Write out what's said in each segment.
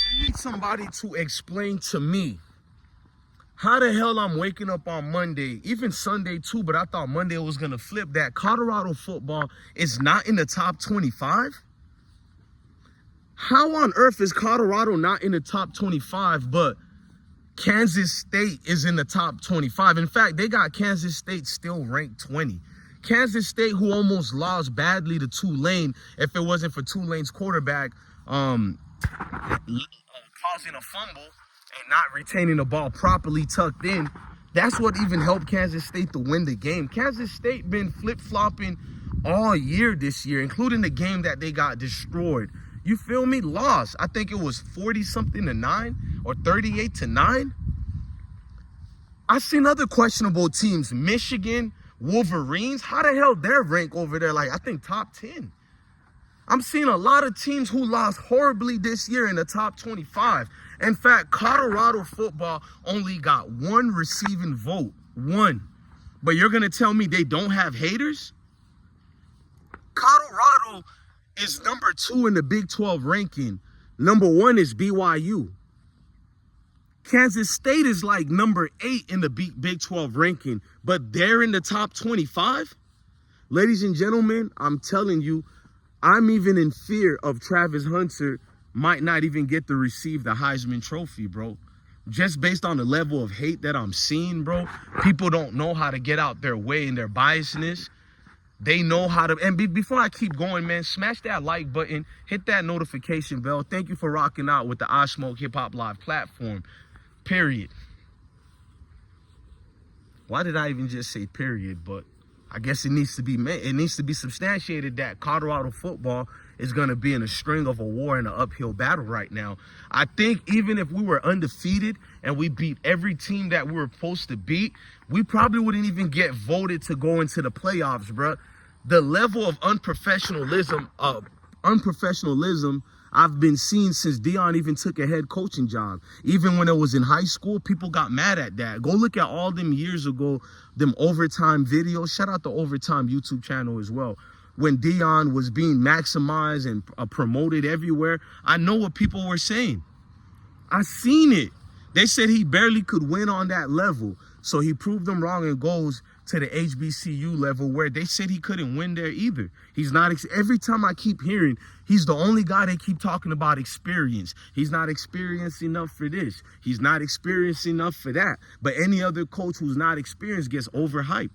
I need somebody to explain to me how the hell I'm waking up on Monday, even Sunday too, but I thought Monday was going to flip, that Colorado football is not in the top 25? How on earth is Colorado not in the top 25, but Kansas State is in the top 25? In fact, they got Kansas State still ranked 20. Kansas State, who almost lost badly to Tulane, if it wasn't for Tulane's quarterback causing a fumble and not retaining the ball properly tucked in, that's what even helped Kansas State to win the game. Kansas State been flip-flopping all year this year, including the game that they got destroyed. You feel me? Lost. I think it was 40-something to 9 or 38 to 9. I've seen other questionable teams. Michigan, Wolverines. How the hell they're ranked over there? Like, I think top 10. I'm seeing a lot of teams who lost horribly this year in the top 25. In fact, Colorado football only got one receiving vote. One. But you're going to tell me they don't have haters? Colorado is number 2 in the Big 12 ranking. Number 1 is BYU. Kansas State is like number 8 in the Big 12 ranking, but they're in the top 25? Ladies and gentlemen, I'm telling you, I'm even in fear of Travis Hunter might not even get to receive the Heisman Trophy, bro. Just based on the level of hate that I'm seeing, bro. People don't know how to get out their way in their biasness. They know how to, and before I keep going, man, smash that like button, hit that notification bell. Thank you for rocking out with the IsmokeHiphop Live platform, period. Why did I even just say period? But I guess it needs to be made. It needs to be substantiated that Colorado football is going to be in a string of a war and an uphill battle right now. I think even if we were undefeated and we beat every team that we were supposed to beat, we probably wouldn't even get voted to go into the playoffs, bro. The level of unprofessionalism I've been seeing since Deion even took a head coaching job. Even when it was in high school, people got mad at that. Go look at all them years ago, them overtime videos. Shout out the Overtime YouTube channel as well. When Deion was being maximized and promoted everywhere, I know what people were saying. I seen it. They said he barely could win on that level. So he proved them wrong and goes to the HBCU level where they said he couldn't win there either. He's not, every time I keep hearing, he's the only guy they keep talking about experience. He's not experienced enough for this. He's not experienced enough for that. But any other coach who's not experienced gets overhyped.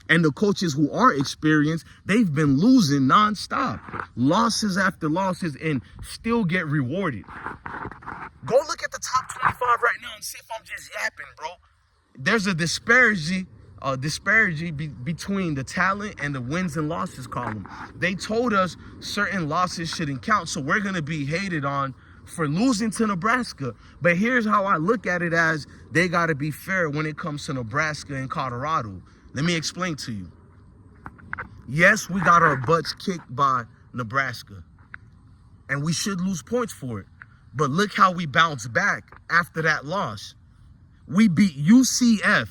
And the coaches who are experienced, they've been losing nonstop. Losses after losses and still get rewarded. Go look at the top 25 right now and see if I'm just yapping, bro. There's a disparity between the talent and the wins and losses column. They told us certain losses shouldn't count, so we're going to be hated on for losing to Nebraska. But here's how I look at it: as they got to be fair when it comes to Nebraska and Colorado. Let me explain to you. Yes, we got our butts kicked by Nebraska, and we should lose points for it. But look how we bounced back after that loss. We beat UCF,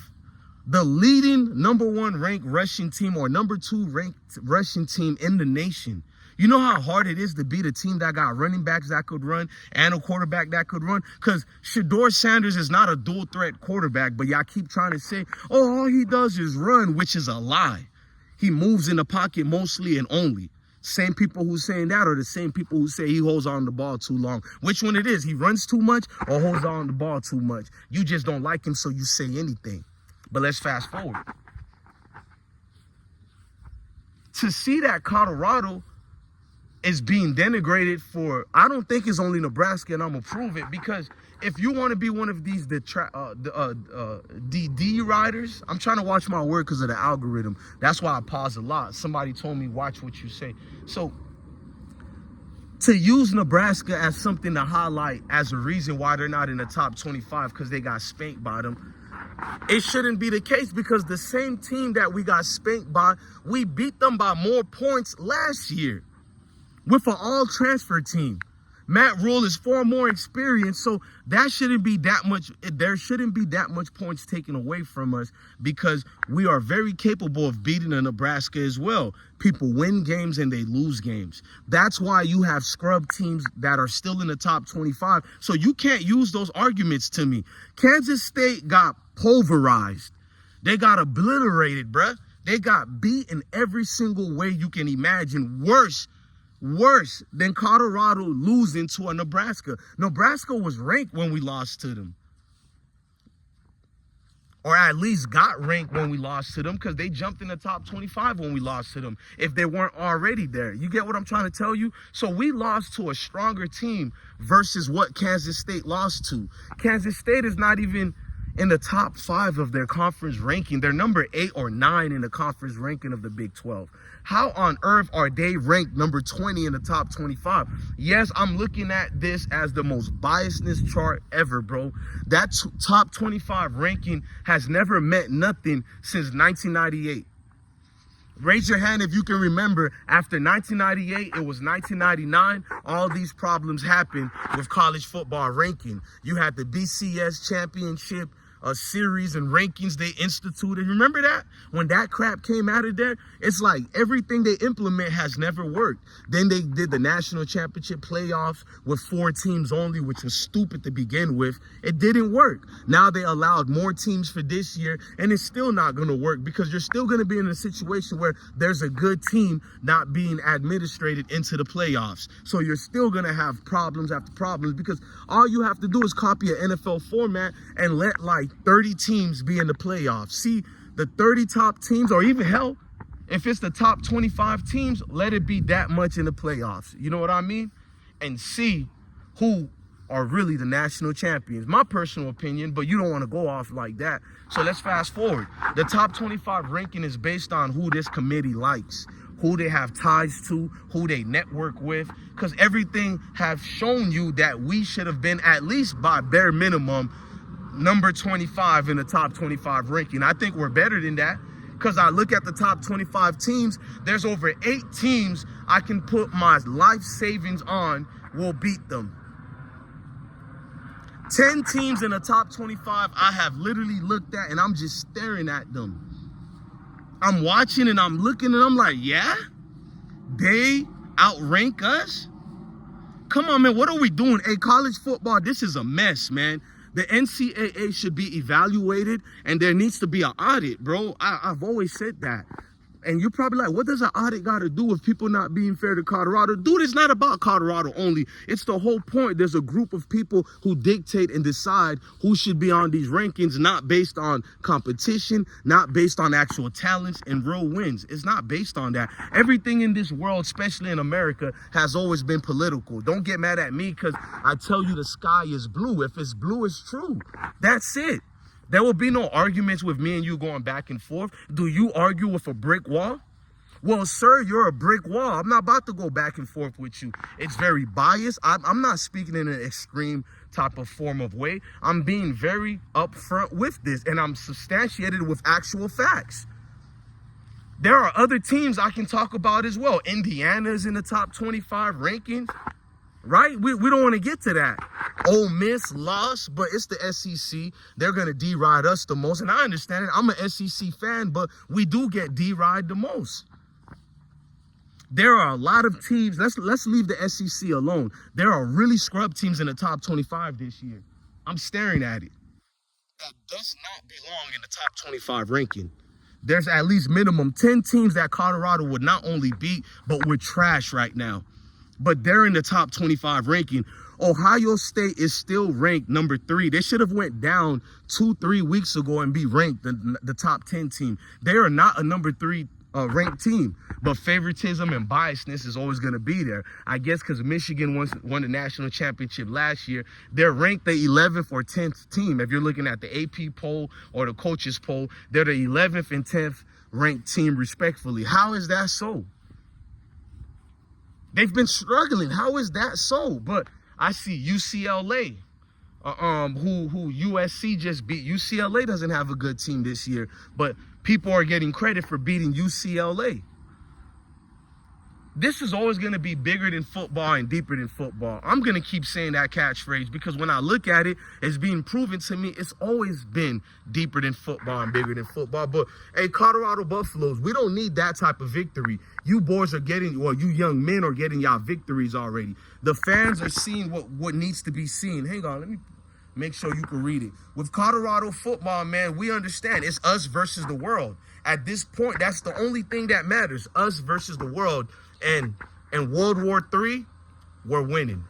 the leading number 1 ranked rushing team or number 2 ranked rushing team in the nation. You know how hard it is to beat a team that got running backs that could run and a quarterback that could run? Because Deion Sanders is not a dual threat quarterback, but y'all keep trying to say, oh, all he does is run, which is a lie. He moves in the pocket mostly and only. Same people who saying that are the same people who say he holds on to the ball too long. Which one it is? He runs too much or holds on to the ball too much? You just don't like him, so you say anything. But let's fast forward. To see that Colorado is being denigrated for, I don't think it's only Nebraska, and I'm going to prove it, because if you want to be one of these DD riders, I'm trying to watch my word because of the algorithm. That's why I pause a lot. Somebody told me, watch what you say. So to use Nebraska as something to highlight as a reason why they're not in the top 25 because they got spanked by them, it shouldn't be the case, because the same team that we got spanked by, we beat them by more points last year with an all-transfer team. Matt Rule is far more experienced, so that shouldn't be that much. There shouldn't be that much points taken away from us because we are very capable of beating a Nebraska as well. People win games and they lose games. That's why you have scrub teams that are still in the top 25. So you can't use those arguments to me. Kansas State got pulverized. They got obliterated, bruh. They got beat in every single way you can imagine. Worse than Colorado losing to a Nebraska. Nebraska was ranked when we lost to them. Or at least got ranked when we lost to them because they jumped in the top 25 when we lost to them if they weren't already there. You get what I'm trying to tell you? So we lost to a stronger team versus what Kansas State lost to. Kansas State is not even in the top 5 of their conference ranking. They're number 8 or 9 in the conference ranking of the Big 12. How on earth are they ranked number 20 in the top 25? Yes, I'm looking at this as the most biasness chart ever, bro. That top 25 ranking has never meant nothing since 1998. Raise your hand if you can remember, after 1998, it was 1999, all these problems happened with college football ranking. You had the BCS championship series and rankings they instituted. Remember that? When that crap came out of there, it's like everything they implement has never worked. Then they did the national championship playoffs with 4 teams only, which was stupid to begin with. It didn't work. Now they allowed more teams for this year, and it's still not going to work because you're still going to be in a situation where there's a good team not being administrated into the playoffs. So you're still going to have problems after problems because all you have to do is copy an NFL format and let like 30 teams be in the playoffs. See, the 30 top teams, or even hell, if it's the top 25 teams, let it be that much in the playoffs. You know what I mean? And see who are really the national champions. My personal opinion, but you don't want to go off like that. So let's fast forward. The top 25 ranking is based on who this committee likes, who they have ties to, who they network with, because everything have shown you that we should have been at least by bare minimum number 25 in the top 25 ranking. I think we're better than that because I look at the top 25 teams. There's over 8 teams I can put my life savings on will beat them. 10 teams in the top 25 I have literally looked at and I'm just staring at them. I'm watching and I'm looking and I'm like, yeah, they outrank us? Come on, man, what are we doing? Hey, college football, this is a mess, man. The NCAA should be evaluated and there needs to be an audit, bro. I've always said that. And you're probably like, what does an audit got to do with people not being fair to Colorado? Dude, it's not about Colorado only. It's the whole point. There's a group of people who dictate and decide who should be on these rankings, not based on competition, not based on actual talents and real wins. It's not based on that. Everything in this world, especially in America, has always been political. Don't get mad at me because I tell you the sky is blue. If it's blue, it's true. That's it. There will be no arguments with me and you going back and forth. Do you argue with a brick wall? Well, sir, you're a brick wall. I'm not about to go back and forth with you. It's very biased. I'm not speaking in an extreme type of form of way. I'm being very upfront with this, and I'm substantiated with actual facts. There are other teams I can talk about as well. Indiana's in the top 25 rankings. Right? We don't want to get to that. Ole Miss lost, but it's the SEC. They're going to deride us the most. And I understand it. I'm an SEC fan, but we do get deride the most. There are a lot of teams. Let's leave the SEC alone. There are really scrub teams in the top 25 this year. I'm staring at it. That does not belong in the top 25 ranking. There's at least minimum 10 teams that Colorado would not only beat, but we're trash right now. But they're in the top 25 ranking. Ohio State is still ranked number 3. They should have went down 2-3 weeks ago and be ranked the top 10 team. They are not a number 3 ranked team, but favoritism and biasness is always going to be there. I guess because Michigan won the national championship last year, they're ranked the 11th or 10th team. If you're looking at the AP poll or the coaches poll, they're the 11th and 10th ranked team respectfully. How is that so? They've been struggling. How is that so? But I see UCLA, who USC just beat. UCLA doesn't have a good team this year, but people are getting credit for beating UCLA. this is always going to be bigger than football and deeper than football. I'm going to keep saying that catchphrase because when I look at it, it's being proven to me it's always been deeper than football and bigger than football. But, hey, Colorado Buffaloes, we don't need that type of victory. You boys are getting, or you young men are getting y'all victories already. The fans are seeing what needs to be seen. Hang on, let me make sure you can read it. With Colorado football, man, we understand it's us versus the world. At this point, that's the only thing that matters, us versus the world. And in World War III, we're winning.